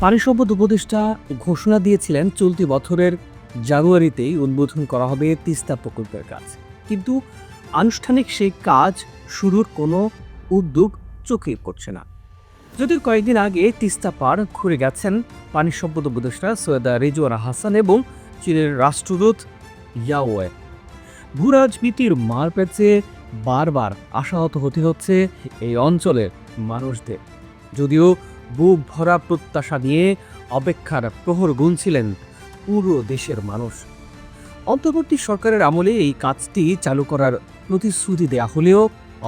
পানি সম্পদ উপদেষ্টা ঘোষণা দিয়েছিলেন চলতি বছরের জানুয়ারিতেই উদ্বোধন করা হবে তিস্তা প্রকল্পের কাজ, কিন্তু আনুষ্ঠানিক সেই কাজ শুরুর কোনো উদ্যোগ চোখে পড়ছে না। যদিও কয়েকদিন আগে তিস্তা পার ঘুরে গেছেন পানি সম্পদ উপদেষ্টা সৈয়দা রিজওয়ানা হাসান এবং চীনের রাষ্ট্রদূত ইয়াওয়ে। ভূরাজনীতির মারপ্যাচে বারবার আশাহত হতে হচ্ছে এই অঞ্চলের মানুষদের। যদিও বুক ভরা প্রত্যাশা নিয়ে অপেক্ষার প্রহর গুনছিলেন পুরো দেশের মানুষ। অন্তর্বর্তী সরকারের আমলে এই কাজটি চালু করার প্রতিশ্রুতি দেয়া হলেও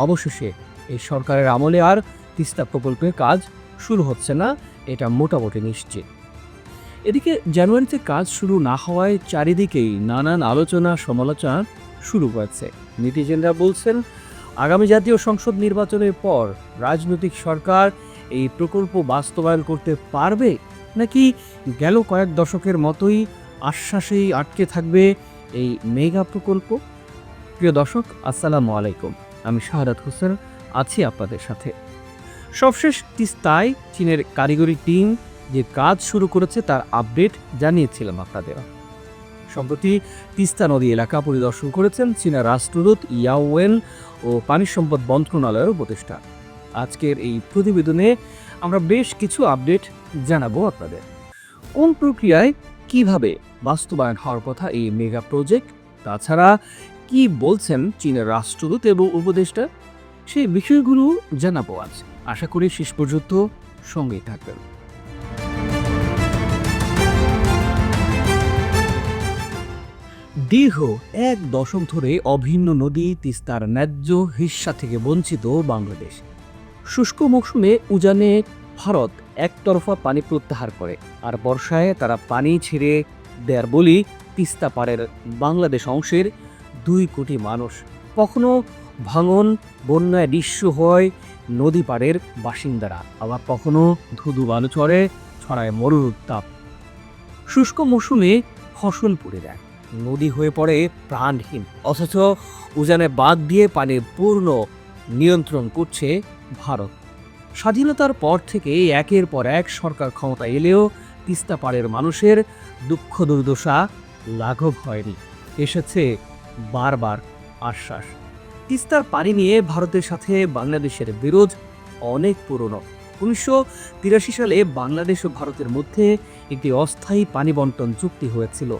অবশেষে এই সরকারের আমলে আর তিস্তা প্রকল্পের কাজ শুরু হচ্ছে না, এটা মোটামুটি নিশ্চিত। এদিকে জানুয়ারিতে কাজ শুরু না হওয়ায় চারিদিকেই নানান আলোচনা সমালোচনা শুরু হয়েছে। নেটিজেনরা বলছেন, আগামী জাতীয় সংসদ নির্বাচনের পর রাজনৈতিক সরকার এই প্রকল্প বাস্তবায়ন করতে পারবে, নাকি গেল কয়েক দশকের মতোই আশ্বাসেই আটকে থাকবে এই মেগা প্রকল্প। প্রিয় দর্শক, আসসালামু আলাইকুম, আমি শাহাদাত হোসেন আছি আপনাদের সাথে। সবশেষ তিস্তায় চীনের কারিগরি টিম যে কাজ শুরু করেছে তার আপডেট জানিয়েছিলাম আপনাদের। সম্প্রতি তিস্তা নদী এলাকা পরিদর্শন করেছেন চীনা রাষ্ট্রদূত ইয়াওয়েন ও পানি সম্পদ মন্ত্রণালয়ের উপদেষ্টা। আজকের এই প্রতিবেদনে আমরা বেশ কিছু আপডেট জানাবো আপনাদের। কোন প্রক্রিয়ায় কিভাবে বাস্তবায়ন হওয়ার কথা এই মেগা প্রজেক্ট, তাছাড়া কি বলছেন চীনের রাষ্ট্রদূত এবং উপদেষ্টা, সেই বিষয়গুলো জানাবো আজ। আশা করি শেষ পর্যন্ত সঙ্গেই থাকবেন। দীর্ঘ ১ দশক ধরে অভিন্ন নদী তিস্তার ন্যায্য হিস্সা থেকে বঞ্চিত বাংলাদেশ। শুষ্ক মৌসুমে উজানে ভারত একতরফা পানি প্রত্যাহার করে, আর বর্ষায় তারা পানি ছেড়ে দেয়ার বলি তিস্তা পাড়ের বাংলাদেশ অংশের ২ কোটি মানুষ। কখনো ভাঙন বন্যায় নিঃস্ব হয় নদী পাড়ের বাসিন্দারা, আবার কখনো ধুধু বালু চড়ে ছড়ায় মরুর উত্তাপ। শুষ্ক মৌসুমে ফসল পুড়ে যায়, নদী হয়ে পড়ে প্রাণহীন, অথচ উজানে বাঁধ দিয়ে পানির পূর্ণ নিয়ন্ত্রণ করছে ভারত। স্বাধীনতার পর থেকে একের পর এক সরকার ক্ষমতা এলেও তিস্তা পাড়ের মানুষের দুঃখ দুর্দশা লাঘব হয়নি, এসেছে বারবার আশ্বাস। তিস্তার পানি নিয়ে ভারতের সাথে বাংলাদেশের বিরোধ অনেক পুরনো। ১৯৮৩ সালে বাংলাদেশ ও ভারতের মধ্যে একটি অস্থায়ী পানি বন্টন চুক্তি হয়েছিল,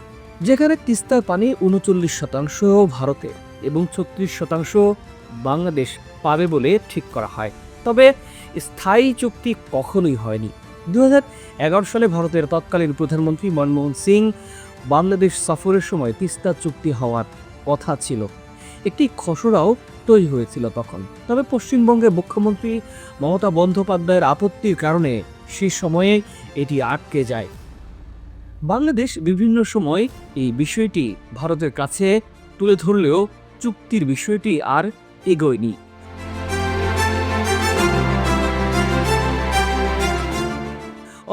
যেখানে তিস্তার পানি ৩৯% ভারতে এবং ৩৬% বাংলাদেশ পাবে বলে ঠিক করা হয়। তবে স্থায়ী চুক্তি কখনোই হয়নি। ২০১১ সালে ভারতের তৎকালীন প্রধানমন্ত্রী মনমোহন সিং বাংলাদেশ সফরের সময় তিস্তা চুক্তি হওয়ার কথা ছিল, একটি খসড়াও তৈরি হয়েছিল তখন। তবে পশ্চিমবঙ্গের মুখ্যমন্ত্রী মমতা বন্দ্যোপাধ্যায়ের আপত্তির কারণে সে সময়ে এটি আটকে যায়। বাংলাদেশ বিভিন্ন সময় এই বিষয়টি ভারতের কাছে তুলে ধরলেও চুক্তির বিষয়টি আর এগোয়নি।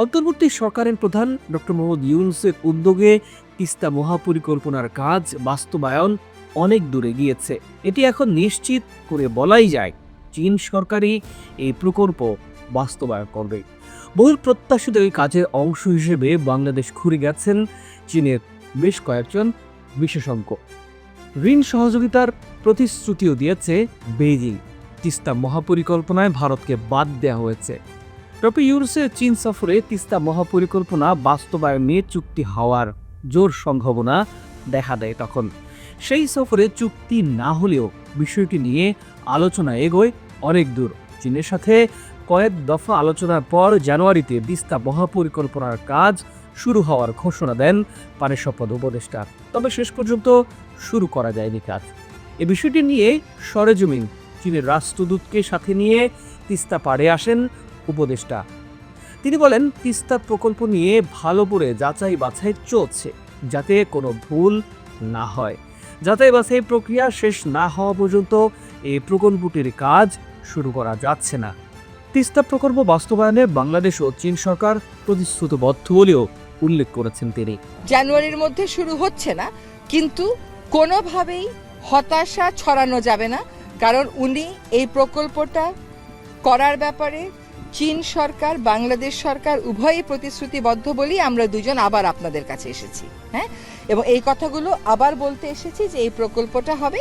অন্তর্বর্তী সরকারের প্রধান ডক্টর মোহাম্মদ ইউনূসের উদ্যোগে তিস্তা মহাপরিকল্পনার কাজ বাস্তবায়ন অনেক দূরে গিয়েছে। এটি এখন নিশ্চিত করে বলাই যায় চীন সরকারই এই প্রকল্প বাস্তবায়ন করবে। বহুল প্রত্যাশিত এই কাজের অংশ হিসেবে বাংলাদেশ ঘুরে গেছেন চীনের বেশ কয়েকজন বিশেষজ্ঞ। ঋণ সহযোগিতার প্রতিশ্রুতিও দিয়েছে বেইজিং। তিস্তা মহাপরিকল্পনায় ভারতকে বাদ দেওয়া হয়েছে। ডক্টর ইউনূসের চীন সফরে তিস্তা মহাপরিকল্পনা বাস্তবায়ন নিয়ে চুক্তি হওয়ার জোর সম্ভাবনা দেখা দেয় তখন। সেই সফরে চুক্তি না হলেও বিষয়টি নিয়ে আলোচনা এগোয় অনেক দূর। চীনের সাথে কয়েক দফা আলোচনার পর জানুয়ারিতে তিস্তা মহাপরিকল্পনার কাজ শুরু হওয়ার ঘোষণা দেন পানি সম্পদ উপদেষ্টা। তবে শেষ পর্যন্ত শুরু করা যায়নি কাজ। এ বিষয়টি নিয়ে সরেজমিন চীনের রাষ্ট্রদূতকে সাথে নিয়ে তিস্তা পাড়ে আসেন উপদেষ্টা। তিনি বলেন, তিস্তা প্রকল্প নিয়ে ভালো করে যাচাই বাছাই চলছে, যাতে কোনো ভুল না হয়। যাচাই বাছাই প্রক্রিয়া শেষ না হওয়া পর্যন্ত এই প্রকল্পটির কাজ শুরু করা যাচ্ছে না। তিস্তা প্রকল্প বাস্তবায়নে বাংলাদেশ ও চীন সরকার প্রতিশ্রুতিবদ্ধ বলেও উল্লেখ করেছেন তিনি। জানুয়ারির মধ্যে শুরু হচ্ছে না, কিন্তু কোনোভাবেই হতাশা ছড়ানো যাবে না, কারণ উনি এই প্রকল্পটা করার ব্যাপারে চীন সরকার, বাংলাদেশ সরকার উভয়ই প্রতিশ্রুতিবদ্ধ বলেই আমরা দুজন আবার আপনাদের কাছে এসেছি। হ্যাঁ, এবং এই কথাগুলো আবার বলতে এসেছি যে এই প্রকল্পটা হবে।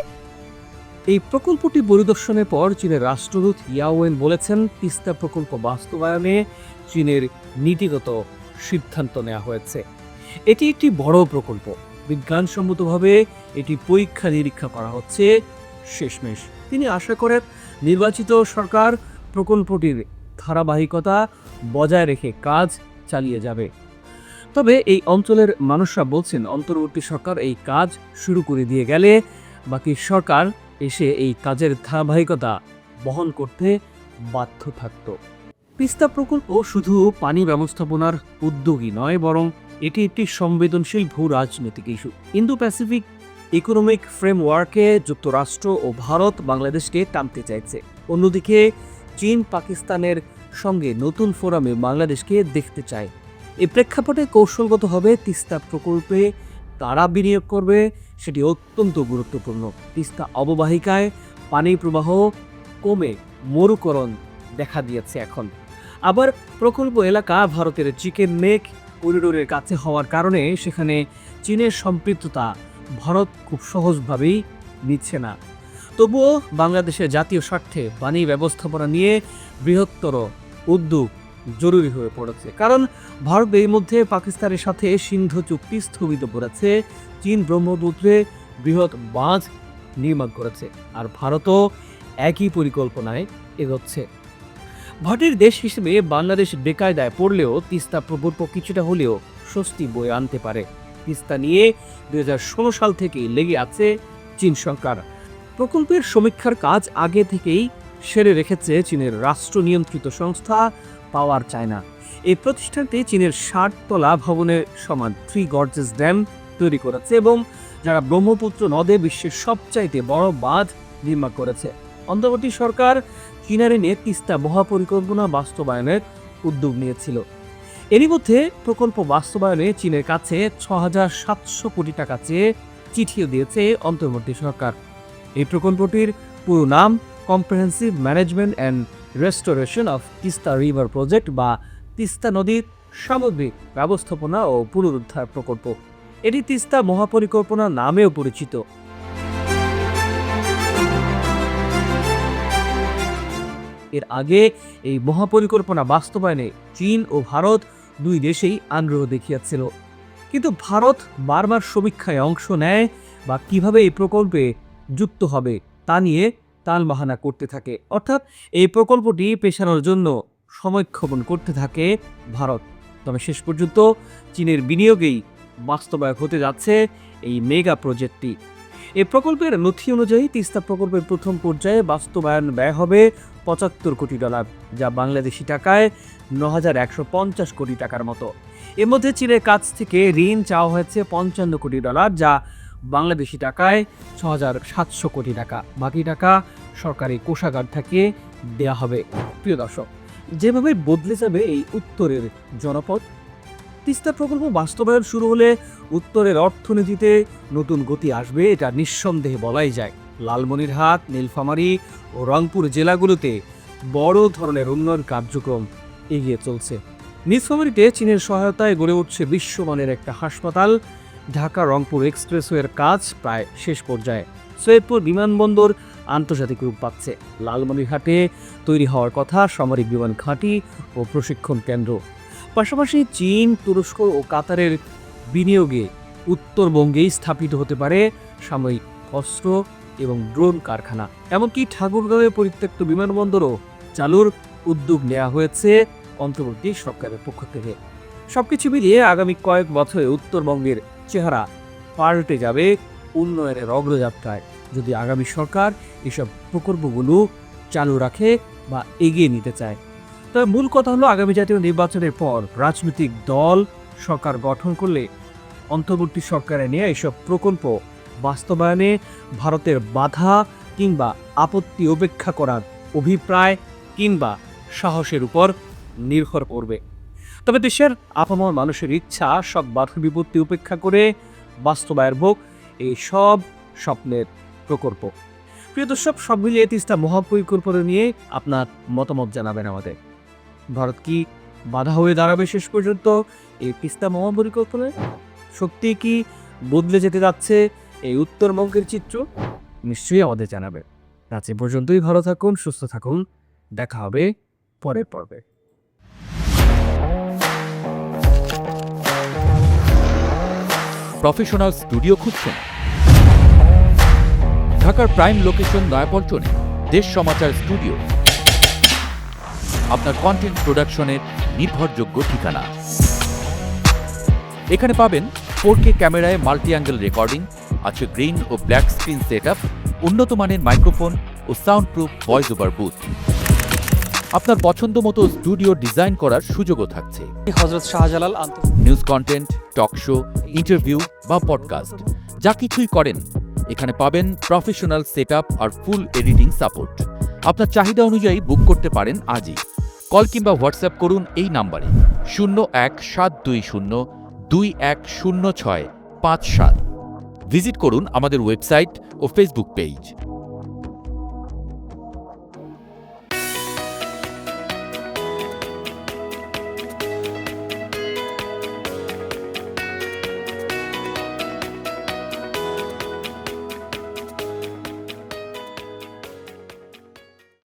এই প্রকল্পটি পরিদর্শনের পর চীনের রাষ্ট্রদূত ইয়াওয়েন বলেছেন, তিস্তা প্রকল্প বাস্তবায়নে চীনের নীতিগত সিদ্ধান্ত নেওয়া হয়েছে। এটি একটি বড় প্রকল্প, বিজ্ঞানসম্মতভাবে এটি পরীক্ষা নিরীক্ষা করা হচ্ছে শেষমেশ। তিনি আশা করেন নির্বাচিত সরকার প্রকল্পটির ধারাবাহিকতা বজায় রেখে কাজ চালিয়ে যাবে। তবে এই অঞ্চলের মানুষরা বলছেন, অন্তর্বর্তী সরকার এই কাজ শুরু করে দিয়ে গেলে বাকি সরকার এসে এই কাজের ধারাবাহিকতা বহন করতে বাধ্য থাকত। তিস্তা প্রকল্প শুধু পানি ব্যবস্থাপনার উদ্যোগই নয়, বরং এটি একটি সংবেদনশীল ভূ রাজনৈতিক ইস্যু। ইন্দো প্যাসিফিক ইকোনমিক ফ্রেমওয়ার্কে যুক্তরাষ্ট্র ও ভারত বাংলাদেশকে টানতে চাইছে। অন্যদিকে চীন পাকিস্তানের সঙ্গে নতুন ফোরামে বাংলাদেশকে দেখতে চায়। এই প্রেক্ষাপটে কৌশলগতভাবে তিস্তা প্রকল্পে কারা বিনিয়োগ করবে সেটি অত্যন্ত গুরুত্বপূর্ণ। তিস্তা অববাহিকায় পানি প্রবাহ কমে মরুকরণ দেখা দিয়েছে এখন। আবার প্রকল্প এলাকা ভারতের চিকেন নেক করিডোরের কাছে হওয়ার কারণে সেখানে চীনের সম্পৃক্ততা ভারত খুব সহজভাবেই নিচ্ছে না। তবুও বাংলাদেশের জাতীয় স্বার্থে পানি ব্যবস্থাপনা নিয়ে বৃহত্তর উদ্যোগ জরুরি হয়ে পড়েছে। কারণ ভারত এই মধ্যে পাকিস্তানের সাথে সিন্ধু চুক্তি স্থগিত করেছে, চীন ব্রহ্মপুত্রে বৃহৎ বাঁধ নির্মাণ করেছে, আর ভারতও একই পরিকল্পনায় এগোচ্ছে। ভাটির দেশ হিসেবে বাংলাদেশ বেকায়দায় পড়লেও তিস্তা প্রকল্প কিছুটা হলেও স্বস্তি বয়ে আনতে পারে। তিস্তা নিয়ে 2016 সাল থেকেই লেগে আছে চীন সরকার। প্রকল্পের সমীক্ষার কাজ আগে থেকেই সেরে রেখেছে চীনের রাষ্ট্র নিয়ন্ত্রিত সংস্থা পাওয়ার চায়না। এই প্রতিষ্ঠানটি চীনের 60 তলা ভবনের সমান 3 গর্জেস ড্যাম তৈরি করেছে এবং যারা ব্রহ্মপুত্র নদে বিশ্বের সবচাইতে বড় বাঁধ নির্মাণ করেছে। অন্তর্বর্তী সরকার চীনের নিয়ে তিস্তা মহাপরিকল্পনা বাস্তবায়নের উদ্যোগ নিয়েছিল। এরই মধ্যে প্রকল্প বাস্তবায়নে চীনের কাছে 6,700 কোটি টাকা চেয়ে চিঠিও দিয়েছে অন্তর্বর্তী সরকার। এই প্রকল্পটির পুরো নাম comprehensive management and restoration of Teesta river project বা তিস্তা নদীর সামগ্রিক ব্যবস্থাপনা ও পুনরুদ্ধার প্রকল্প। এটি তিস্তা মহাপরিকল্পনা নামেও পরিচিত। এর আগে এই মহাপরিকল্পনা বাস্তবায়নে চীন ও ভারত দুই দেশেই আগ্রহ দেখিয়েছিল, কিন্তু ভারত বারবার সমীক্ষায় অংশ নেয় বা কিভাবে এই প্রকল্পে যুক্ত হবে তা নিয়ে টালবাহানা করতে থাকে। অর্থাৎ এই প্রকল্পটি পেছানোর জন্য সময়ক্ষেপণ করতে থাকে ভারত। তবে শেষ পর্যন্ত চীনের বিনিয়োগেই বাস্তবায়ন হতে যাচ্ছে এই মেগা প্রজেক্টটি। এই প্রকল্পের নথি অনুযায়ী তিস্তা প্রকল্পের প্রথম পর্যায়ে বাস্তবায়ন ব্যয় হবে $75 কোটি, যা বাংলাদেশি টাকায় 9,150 কোটি টাকার মতো। এর মধ্যে চীনের কাছ থেকে ঋণ চাওয়া হয়েছে $55 কোটি, যা বাংলাদেশি টাকায় 6,700 কোটি টাকা। বাকি টাকা সরকারি কোষাগার থেকে দেয়া হবে। প্রিয় দর্শক, যেভাবে বদলে যাবে এই উত্তরের জনপদ, তিস্তা প্রকল্প বাস্তবায়ন শুরু হলে উত্তরের অর্থনীতিতে নতুন গতি আসবে, এটা নিঃসন্দেহে বলাই যায়। লালমনিরহাট, নীলফামারী ও রংপুর জেলাগুলোতে বড় ধরনের উন্নয়ন কার্যক্রম এগিয়ে চলছে। নীলফামারীতে চীনের সহায়তায় গড়ে উঠছে বিশ্বমানের একটা হাসপাতাল। ঢাকা রংপুর এক্সপ্রেসওয়ের কাজ প্রায় শেষ পর্যায়ে। সৈয়দপুর বিমানবন্দর আন্তর্জাতিক রূপ পাচ্ছে। লালমনিরহাটে তৈরি হওয়ার কথা সামরিক বিমান ঘাঁটি ও প্রশিক্ষণ কেন্দ্র। পাশাপাশি চীন, তুরস্ক ও কাতারের বিনিয়োগে উত্তরবঙ্গেই স্থাপিত হতে পারে সামরিক অস্ত্র এবং ড্রোন কারখানা। এমনকি ঠাকুরগাঁওয়ে পরিত্যক্ত বিমানবন্দরও চালুর উদ্যোগ নেওয়া হয়েছে অন্তর্বর্তী সরকারের পক্ষ থেকে। সবকিছু মিলিয়ে আগামী কয়েক বছরে উত্তরবঙ্গের চেহারা পাল্টে যাবে উন্নয়নের অগ্রযাত্রায়, যদি আগামী সরকার এসব প্রকল্পগুলো চালু রাখে বা এগিয়ে নিতে চায়। তবে মূল কথা হলো, আগামী জাতীয় নির্বাচনের পর রাজনৈতিক দল সরকার গঠন করলে অন্তর্বর্তী সরকারে নিয়ে এসব প্রকল্প বাস্তবায়নে ভারতের বাধা কিংবা আপত্তি উপেক্ষা করার অভিপ্রায় কিংবা সাহসের উপর নির্ভর করবে। তবে দেশের আপামর মানুষের ইচ্ছা সব বাধা বিপত্তি উপেক্ষা করে বাস্তবায়ন হোক এই সব স্বপ্নের প্রকল্প। প্রিয় দর্শক, সব মিলিয়ে তিস্তা মহাপরিকল্পনা নিয়ে আপনার মতামত জানাবেন আমাদের। ভারত কি বাধা হয়ে দাঁড়াবে শেষ পর্যন্ত এই তিস্তা মহাপরিকল্পনায়? সত্যি কি বদলে যেতে যাচ্ছে এই উত্তরবঙ্গের চিত্র? নিশ্চয়ই আমাদের জানাবে। আজ এ পর্যন্তই। ভালো থাকুন, সুস্থ থাকুন, দেখা হবে পরের পর্বে। প্রফেশনাল স্টুডিও খুঁজছেন? ঢাকার প্রাইম লোকেশন নয়াপল্টনে দেশ সমাচার স্টুডিও আপনার কন্টেন্ট প্রোডাকশনের নির্ভরযোগ্য ঠিকানা। এখানে পাবেন 4K ক্যামেরায় মাল্টি অ্যাঙ্গেল রেকর্ডিং, আছে গ্রিন ও ব্ল্যাক স্ক্রিন সেটআপ, উন্নত মানের মাইক্রোফোন ও sound proof voice over booth. আপনার পছন্দ মতো স্টুডিও ডিজাইন করার সুযোগও থাকছে। Hazrat Shahjalal news content, talk show, interview বা পডকাস্ট যা কিছুই করেন এখানে পাবেন প্রফেশনাল সেটআপ আর ফুল এডিটিং সাপোর্ট। আপনার চাহিদা অনুযায়ী বুক করতে পারেন আজই। কল কিংবা হোয়াটসঅ্যাপ করুন এই নাম্বারে 01-720-210657। ভিজিট করুন আমাদের ওয়েবসাইট ও ফেসবুক পেজ।